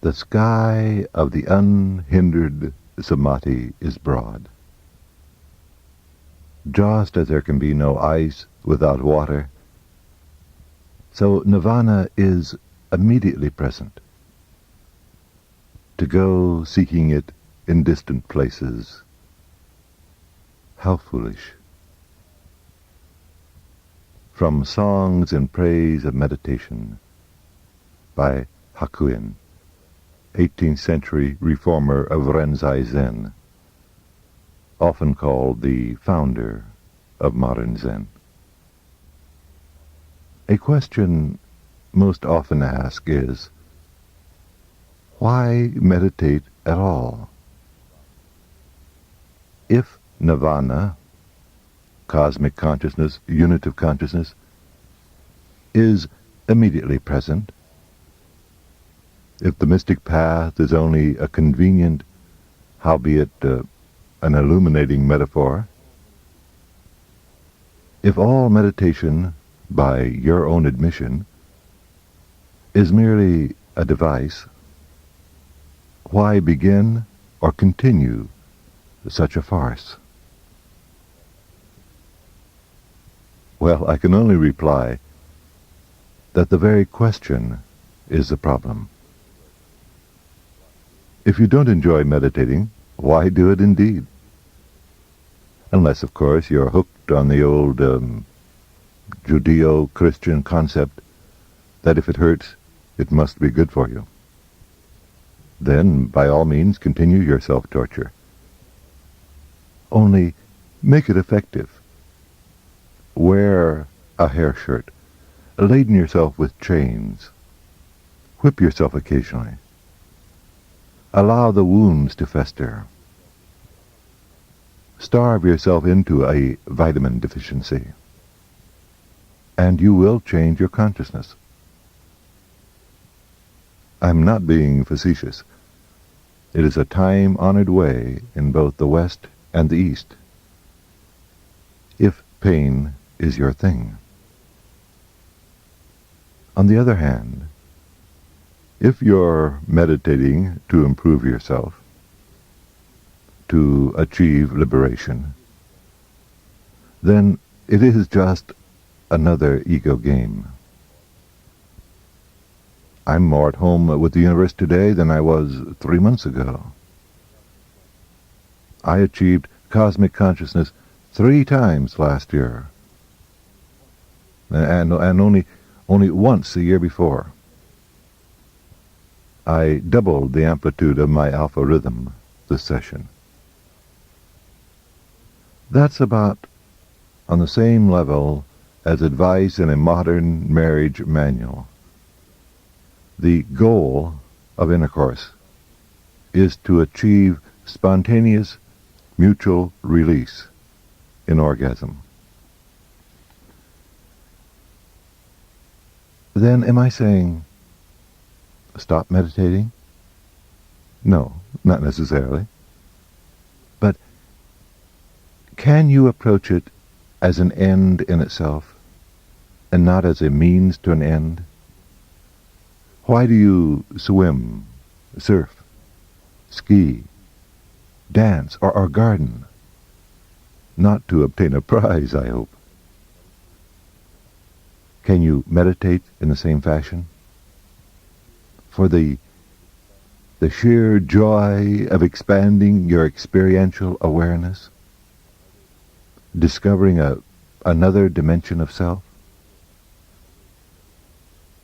The sky of the unhindered Samadhi is broad. Just as there can be no ice without water, so Nirvana is immediately present. To go seeking it in distant places, how foolish. From Songs in Praise of Meditation by Hakuin, 18th century reformer of Renzai Zen, often called the founder of modern Zen. A question most often asked is, why meditate at all? If nirvana, cosmic consciousness, unitive consciousness, is immediately present, if the mystic path is only a convenient, howbeit an illuminating metaphor, if all meditation, by your own admission, is merely a device, why begin or continue such a farce? Well, I can only reply that the very question is the problem. If you don't enjoy meditating, why do it indeed? Unless, of course, you're hooked on the old Judeo-Christian concept that if it hurts, it must be good for you. Then, by all means, continue your self-torture. Only make it effective. Wear a hair shirt. Laden yourself with chains. Whip yourself occasionally. Allow the wounds to fester. Starve yourself into a vitamin deficiency. And you will change your consciousness. I'm not being facetious. It is a time-honored way in both the West and the East. If pain is your thing. On the other hand, if you're meditating to improve yourself, to achieve liberation, then it is just another ego game. I'm more at home with the universe today than I was 3 months ago. I achieved cosmic consciousness 3 times last year, and only once the year before. I doubled the amplitude of my alpha rhythm this session. That's about on the same level as advice in a modern marriage manual. The goal of intercourse is to achieve spontaneous mutual release in orgasm. Then am I saying, stop meditating? No, not necessarily. But can you approach it as an end in itself, and not as a means to an end? Why do you swim, surf, ski, dance, or garden? Not to obtain a prize, I hope. Can you meditate in the same fashion? For the sheer joy of expanding your experiential awareness? Discovering another dimension of self?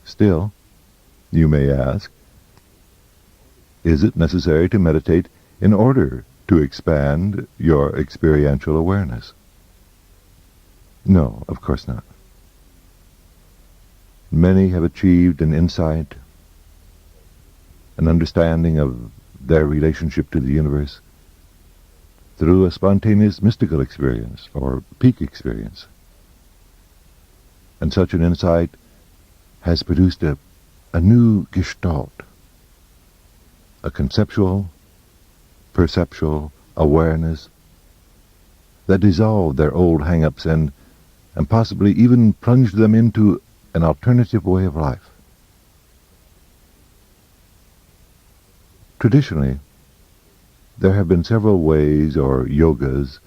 Still, you may ask, is it necessary to meditate in order to expand your experiential awareness? No, of course not. Many have achieved an insight, an understanding of their relationship to the universe through a spontaneous mystical experience or peak experience. And such an insight has produced a new gestalt, a conceptual, perceptual awareness that dissolved their old hang-ups and possibly even plunged them into an alternative way of life. Traditionally, there have been several ways or yogas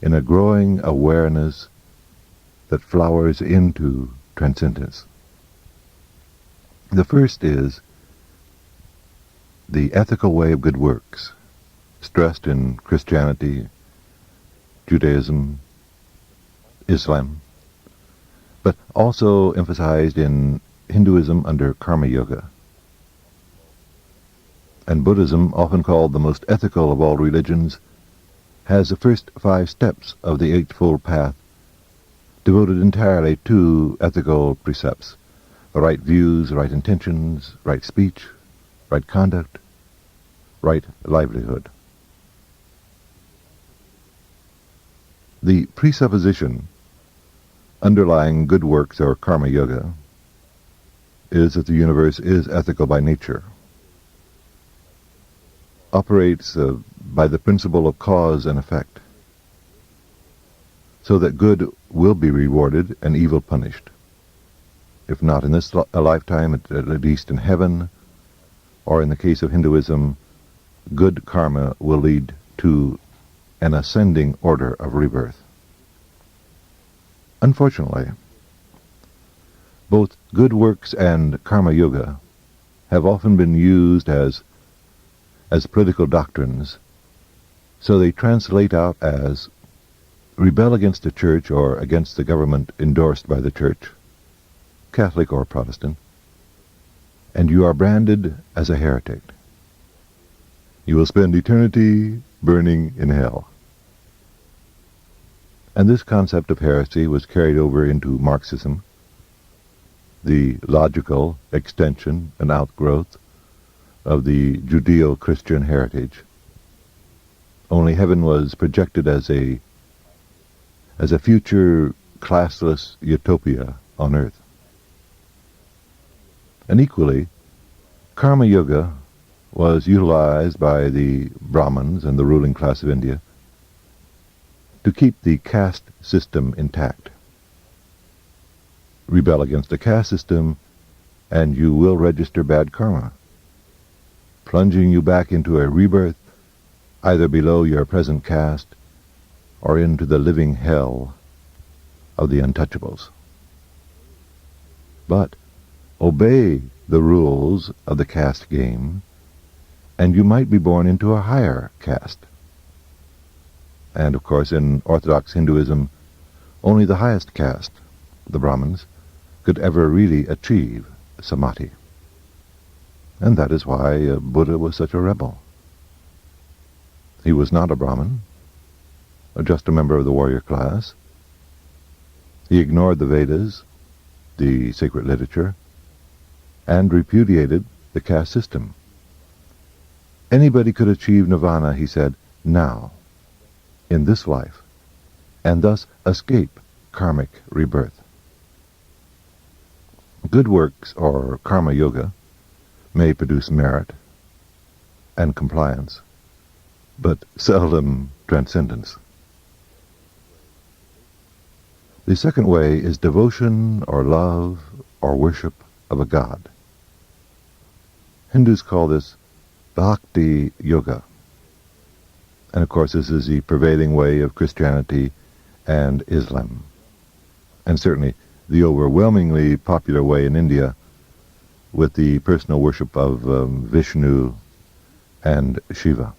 in a growing awareness that flowers into transcendence. The first is the ethical way of good works, stressed in Christianity, Judaism, Islam, but also emphasized in Hinduism under Karma Yoga. And Buddhism, often called the most ethical of all religions, has the first 5 steps of the Eightfold Path devoted entirely to ethical precepts: the right views, right intentions, right speech, right conduct, right livelihood. The presupposition underlying good works or Karma Yoga is that the universe is ethical by nature, operates by the principle of cause and effect, so that good will be rewarded and evil punished. If not in this lifetime, at least in heaven, or in the case of Hinduism, good karma will lead to an ascending order of rebirth. Unfortunately, both good works and Karma Yoga have often been used as political doctrines, so they translate out as rebel against the church or against the government endorsed by the church, Catholic or Protestant, and you are branded as a heretic. You will spend eternity burning in hell. And this concept of heresy was carried over into Marxism, the logical extension and outgrowth of the Judeo-Christian heritage. Only heaven was projected as a future classless utopia on earth. And equally, Karma Yoga was utilized by the Brahmins and the ruling class of India to keep the caste system intact. Rebel against the caste system, and you will register bad karma, plunging you back into a rebirth, either below your present caste or into the living hell of the untouchables. But obey the rules of the caste game, and you might be born into a higher caste. And of course, in Orthodox Hinduism, only the highest caste, the Brahmins, could ever really achieve Samadhi. And that is why Buddha was such a rebel. He was not a Brahmin, just a member of the warrior class. He ignored the Vedas, the sacred literature, and repudiated the caste system. Anybody could achieve nirvana, he said, now, in this life, and thus escape karmic rebirth. Good works, or Karma Yoga, may produce merit and compliance, but seldom transcendence. The second way is devotion or love or worship of a god. Hindus call this Bhakti-Yoga. And of course this is the prevailing way of Christianity and Islam. And certainly the overwhelmingly popular way in India with the personal worship of Vishnu and Shiva.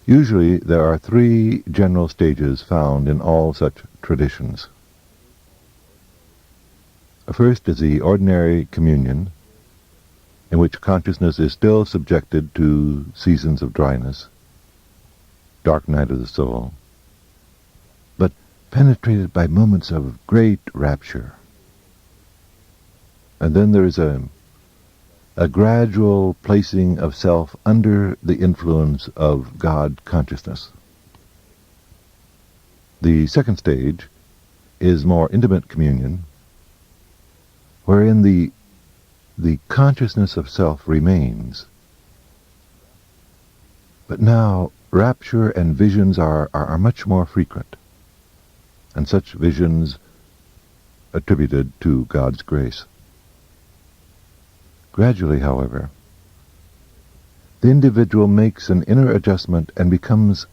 Usually there are 3 general stages found in all such traditions. First is the ordinary communion, in which consciousness is still subjected to seasons of dryness, dark night of the soul, but penetrated by moments of great rapture. And then there is a gradual placing of self under the influence of God consciousness. The second stage is more intimate communion, wherein the consciousness of self remains. But now rapture and visions are much more frequent, and such visions attributed to God's grace. Gradually, however, the individual makes an inner adjustment and becomes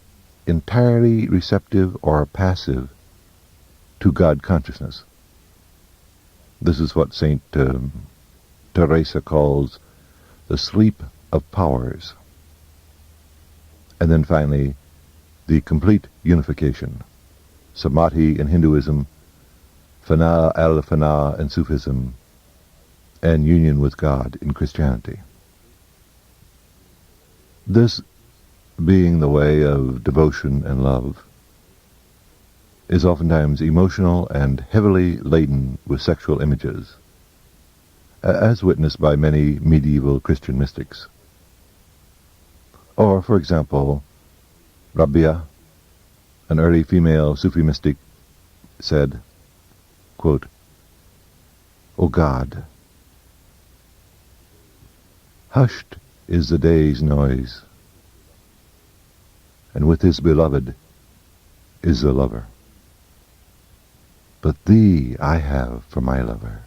entirely receptive or passive to God consciousness. This is what Saint Teresa calls the sleep of powers. And then finally, the complete unification. Samadhi in Hinduism, Fana al-Fana in Sufism, and union with God in Christianity. This, being the way of devotion and love, is oftentimes emotional and heavily laden with sexual images, as witnessed by many medieval Christian mystics. Or, for example, Rabia, an early female Sufi mystic, said, quote, "O God, hushed is the day's noise, and with his beloved is the lover. But thee I have for my lover,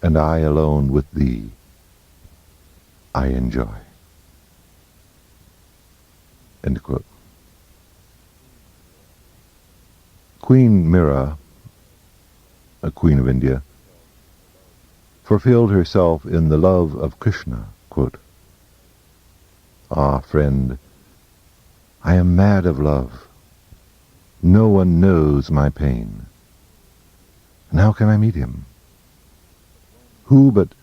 and I alone with thee I enjoy." End quote. Queen Mira, a queen of India, fulfilled herself in the love of Krishna, quote, "Ah, friend, I am mad of love. No one knows my pain. And how can I meet him? Who but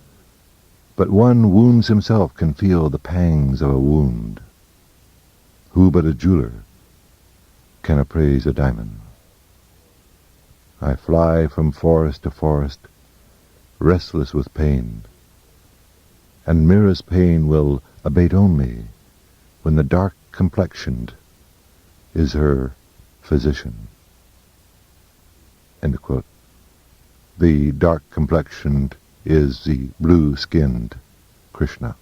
one wounds himself can feel the pangs of a wound? Who but a jeweler can appraise a diamond? I fly from forest to forest, restless with pain, and Mira's pain will abate only when the dark-complexioned is her physician." End quote. The dark-complexioned is the blue-skinned Krishna.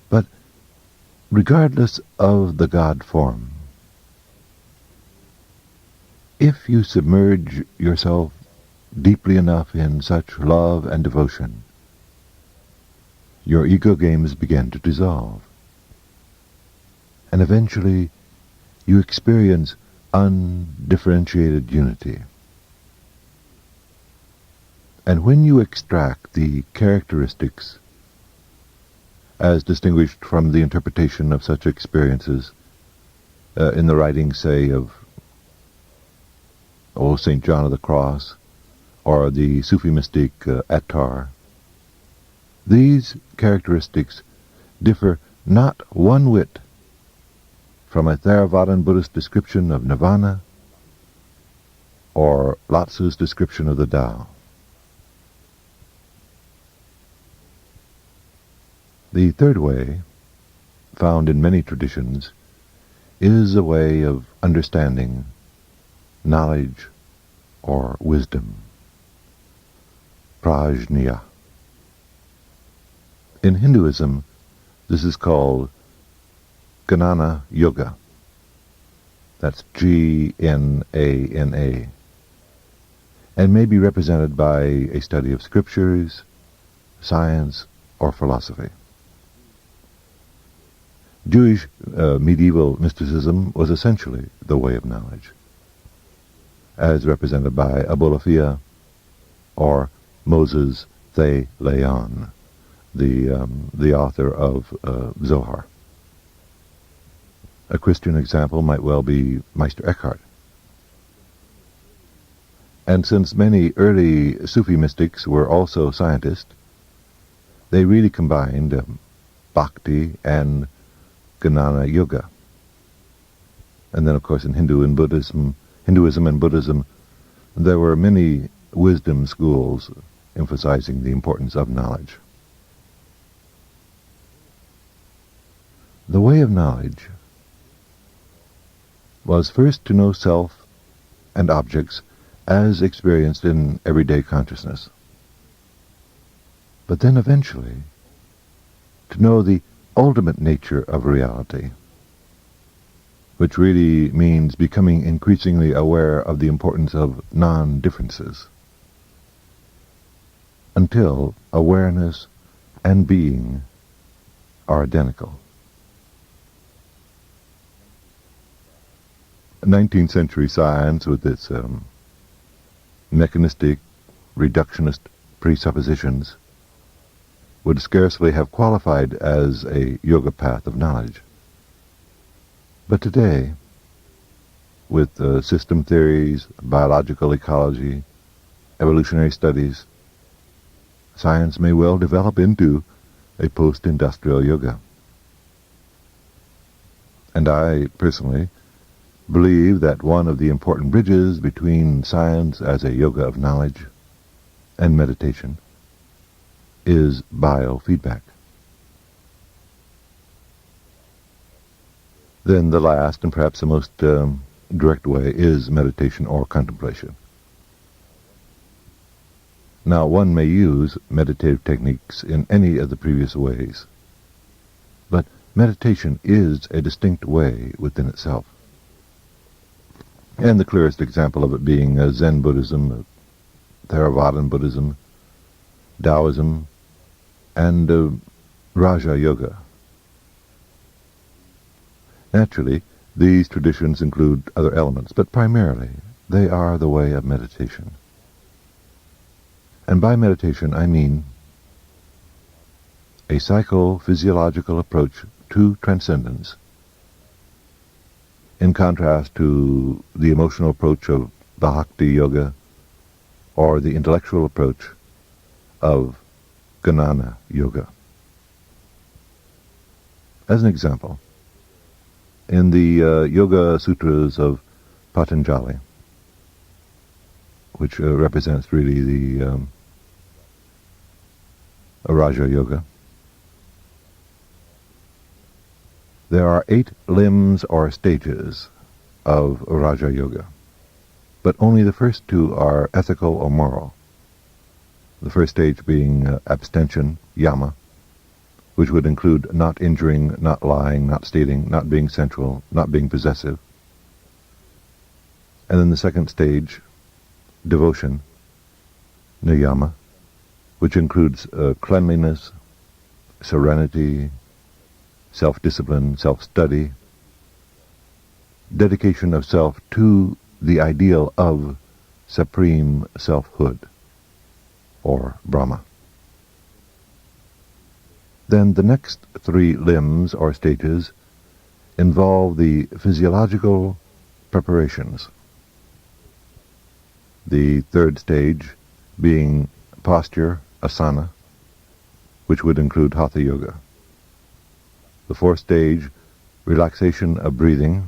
But regardless of the God form, if you submerge yourself deeply enough in such love and devotion, your ego games begin to dissolve, and eventually you experience undifferentiated unity. And when you extract the characteristics as distinguished from the interpretation of such experiences in the writings, say, of St. John of the Cross or the Sufi mystic Attar, these characteristics differ not one whit from a Theravadan Buddhist description of nirvana or Lao-Tzu's description of the Tao. The third way, found in many traditions, is a way of understanding, knowledge, or wisdom. Prajna. In Hinduism, this is called Gnana Yoga. That's G-N-A-N-A. And may be represented by a study of scriptures, science, or philosophy. Jewish medieval mysticism was essentially the way of knowledge, as represented by Abulafia or Moses The Leon, the author of Zohar. A Christian example might well be Meister Eckhart. And since many early Sufi mystics were also scientists, they really combined Bhakti and Gnana Yoga. And then, of course, in Hinduism and Buddhism, there were many wisdom schools emphasizing the importance of knowledge. The way of knowledge was first to know self and objects as experienced in everyday consciousness, but then eventually to know the ultimate nature of reality, which really means becoming increasingly aware of the importance of non-differences. until awareness and being are identical. 19th century science, with its mechanistic, reductionist presuppositions, would scarcely have qualified as a yoga path of knowledge. But today, with system theories, biological ecology, evolutionary studies, science may well develop into a post-industrial yoga. And I, personally, believe that one of the important bridges between science as a yoga of knowledge and meditation is biofeedback. Then the last and perhaps the most direct way is meditation or contemplation. Now, one may use meditative techniques in any of the previous ways, but meditation is a distinct way within itself. And the clearest example of it being Zen Buddhism, Theravadan Buddhism, Taoism, and Raja Yoga. Naturally, these traditions include other elements, but primarily they are the way of meditation. And by meditation I mean a psychophysiological approach to transcendence, in contrast to the emotional approach of Bhakti-Yoga or the intellectual approach of Jnana Yoga. As an example, in the Yoga Sutras of Patanjali, which represents really the Raja Yoga, there are 8 limbs or stages of Raja Yoga, but only the first 2 are ethical or moral. The first stage being abstention, yama, which would include not injuring, not lying, not stealing, not being sensual, not being possessive. And then the second stage, devotion, niyama, which includes cleanliness, serenity, self-discipline, self-study, dedication of self to the ideal of supreme selfhood, or Brahma. Then the next 3 limbs or stages involve the physiological preparations. The third stage being posture, asana, which would include Hatha Yoga. The fourth stage, relaxation of breathing,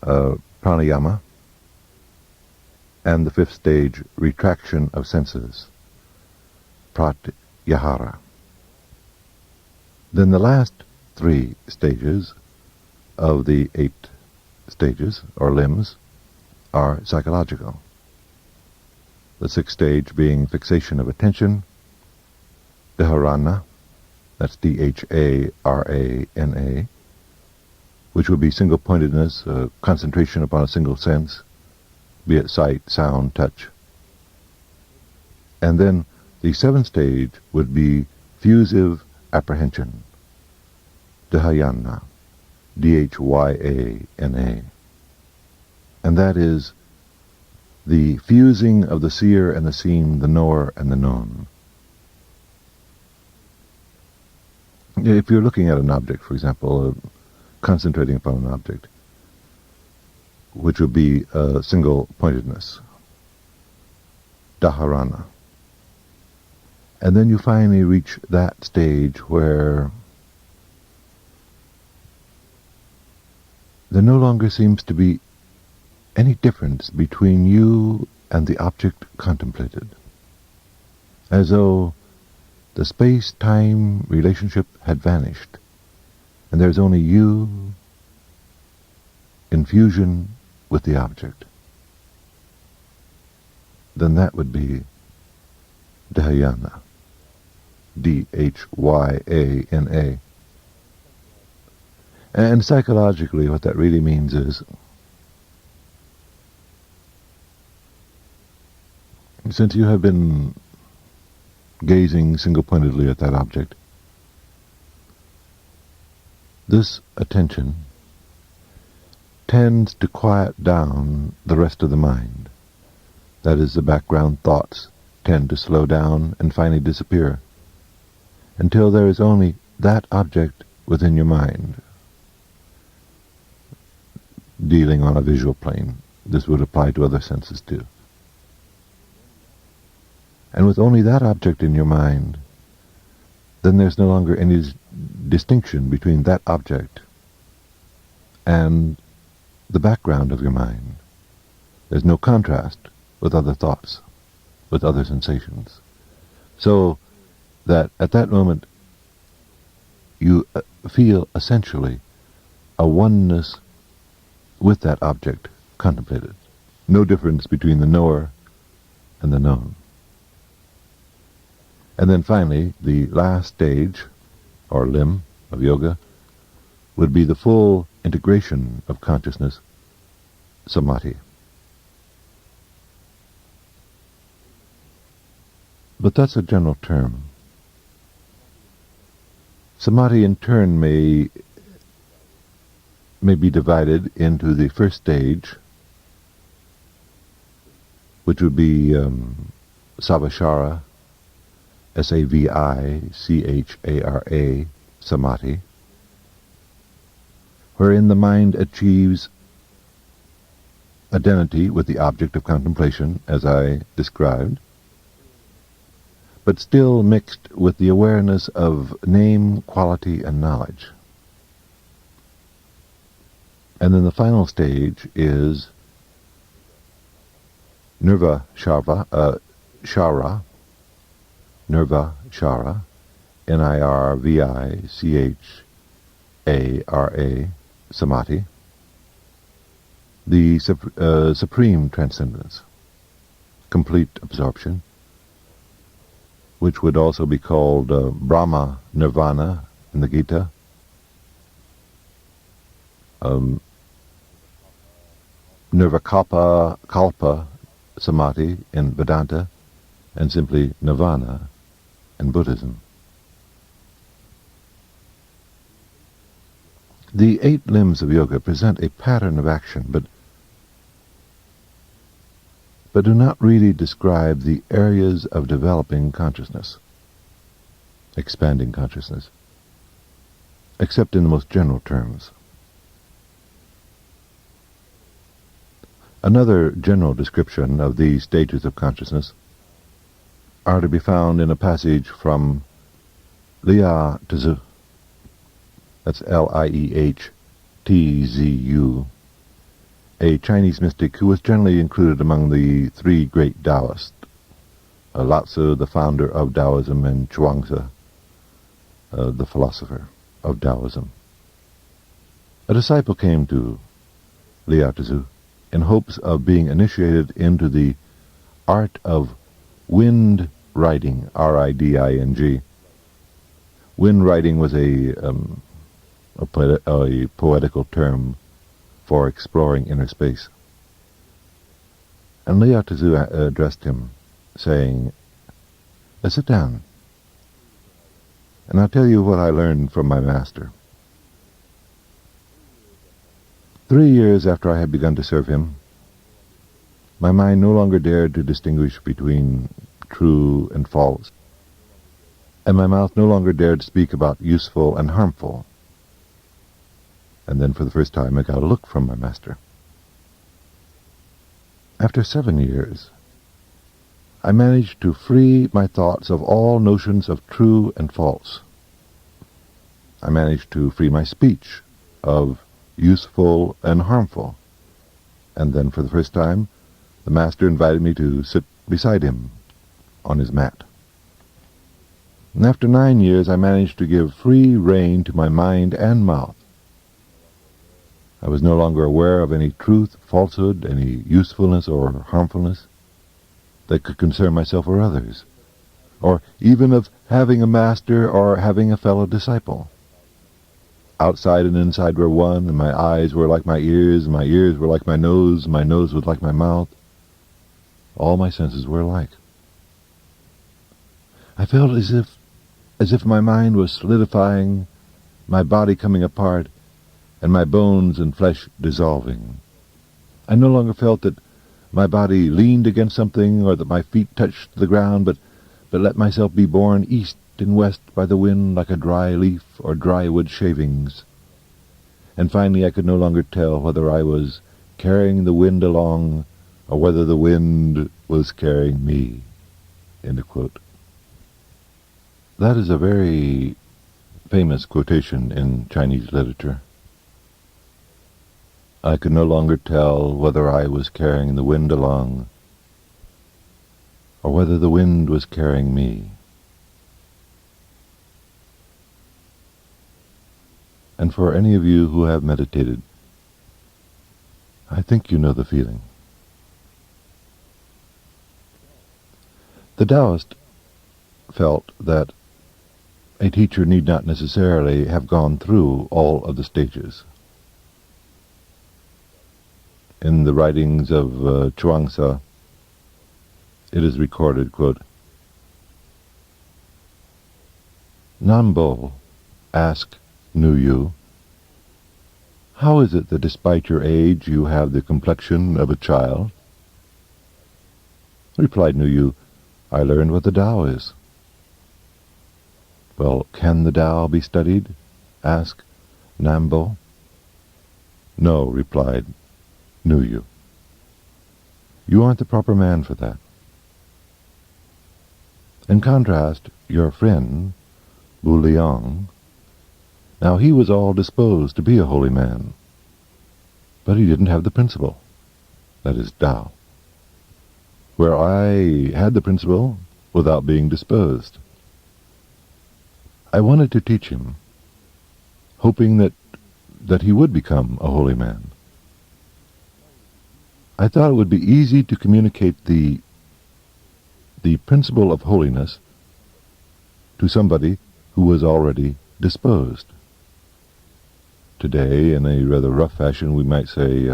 pranayama. And the fifth stage, retraction of senses, pratyahara. Then the last 3 stages of the 8 stages, or limbs, are psychological. The sixth stage being fixation of attention, dharana, that's D-H-A-R-A-N-A, which would be single-pointedness, concentration upon a single sense, be it sight, sound, touch. And then the 7th stage would be fusive apprehension, dhyana, D-H-Y-A-N-A. And that is the fusing of the seer and the seen, the knower and the known. If you're looking at an object, for example, concentrating upon an object, which would be single-pointedness, dharana. And then you finally reach that stage where there no longer seems to be any difference between you and the object contemplated, as though the space-time relationship had vanished, and there's only you in fusion with the object. Then that would be dhyana, D-H-Y-A-N-A. And psychologically, what that really means is Since you have been gazing single-pointedly at that object, this attention tends to quiet down the rest of the mind. That is, the background thoughts tend to slow down and finally disappear, until there is only that object within your mind, dealing on a visual plane. This would apply to other senses too. And with only that object in your mind, then there's no longer any distinction between that object and the background of your mind. There's no contrast with other thoughts, with other sensations. So that at that moment you feel essentially a oneness with that object contemplated. No difference between the knower and the known. And then finally, the last stage, or limb, of yoga, would be the full integration of consciousness, Samadhi. But that's a general term. Samadhi in turn may be divided into the first stage, which would be Savachara, S-A-V-I-C-H-A-R-A, Samadhi, wherein the mind achieves identity with the object of contemplation, as I described, but still mixed with the awareness of name, quality, and knowledge. And then the final stage is Nirvashara, Nirvashara, Nirvachara, Samadhi, the supreme transcendence, complete absorption, which would also be called Brahma Nirvana in the Gita, Kalpa Samadhi in Vedanta, and simply Nirvana in Buddhism. The 8 limbs of yoga present a pattern of action, but do not really describe the areas of developing consciousness, expanding consciousness, except in the most general terms. Another general description of these stages of consciousness are to be found in a passage from Liao Tzu, that's L-I-E-H-T-Z-U, a Chinese mystic who was generally included among the 3 great Taoists, Lao Tzu, the founder of Taoism, and Chuang-Tzu, the philosopher of Taoism. A disciple came to Liao Tzu in hopes of being initiated into the art of wind writing, R-I-D-I-N-G. Wind writing was a poetical term for exploring inner space. And Liao Tzu addressed him, saying, "Sit down, and I'll tell you what I learned from my master." 3 years after I had begun to serve him, my mind no longer dared to distinguish between true and false, and my mouth no longer dared to speak about useful and harmful. And then for the first time I got a look from my master. After 7 years, I managed to free my thoughts of all notions of true and false. I managed to free my speech of useful and harmful. And then for the first time, the master invited me to sit beside him on his mat. And after 9 years, I managed to give free rein to my mind and mouth. I was no longer aware of any truth, falsehood, any usefulness or harmfulness that could concern myself or others, or even of having a master or having a fellow disciple. Outside and inside were one, and my eyes were like my ears, and my ears were like my nose was like my mouth. all my senses were alike. I felt as if my mind was solidifying, my body coming apart, and my bones and flesh dissolving. I no longer felt that my body leaned against something or that my feet touched the ground, but let myself be borne east and west by the wind like a dry leaf or dry wood shavings. And finally I could no longer tell whether I was carrying the wind along or whether the wind was carrying me. End of quote. That is a very famous quotation in Chinese literature. I could no longer tell whether I was carrying the wind along or whether the wind was carrying me. And for any of you who have meditated, I think you know the feeling. The Taoist felt that a teacher need not necessarily have gone through all of the stages. In the writings of Chuang-Tzu, it is recorded, quote, Nambo asked Nu Yu, how is it that despite your age you have the complexion of a child? Replied Nu Yu, I learned what the Tao is. Well, can the Tao be studied? Asked Nambo. No, replied Nu Yu. You aren't the proper man for that. In contrast, your friend, Bu Liang, now he was all disposed to be a holy man, but he didn't have the principle, that is Tao, where I had the principle without being disposed. I wanted to teach him, hoping that he would become a holy man. I thought it would be easy to communicate the principle of holiness to somebody who was already disposed. Today, in a rather rough fashion, we might say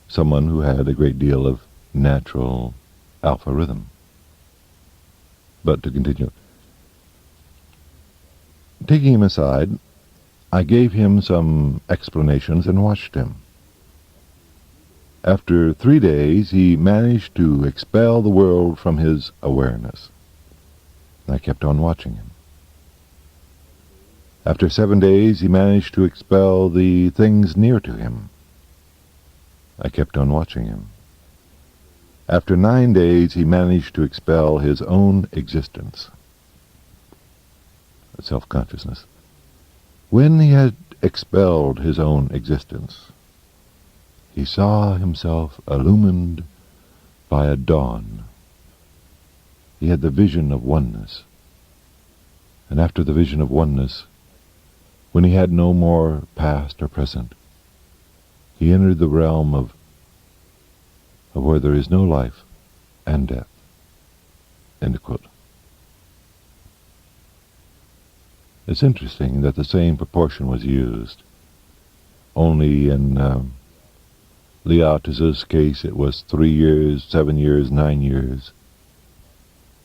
someone who had a great deal of natural alpha rhythm. But to continue, taking him aside, I gave him some explanations and watched him. After 3 days, he managed to expel the world from his awareness. I kept on watching him. After 7 days, he managed to expel the things near to him. I kept on watching him. After 9 days, he managed to expel his own existence, self-consciousness. When he had expelled his own existence, he saw himself illumined by a dawn. He had the vision of oneness. And after the vision of oneness, when he had no more past or present, he entered the realm of where there is no life and death. End of quote. It's interesting that the same proportion was used, only in Liao Tzu's case it was 3 years, 7 years, 9 years,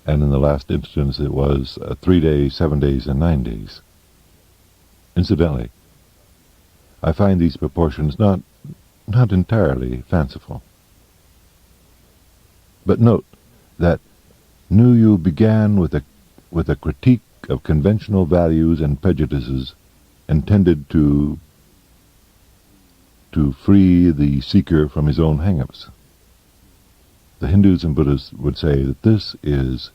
and in the last instance it was 3 days, 7 days, and 9 days. Incidentally, I find these proportions not entirely fanciful. But note that Nu Yu began with a critique of conventional values and prejudices intended to free the seeker from his own hang-ups. The Hindus and Buddhists would say that this is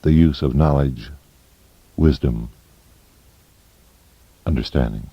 the use of knowledge, wisdom, understanding.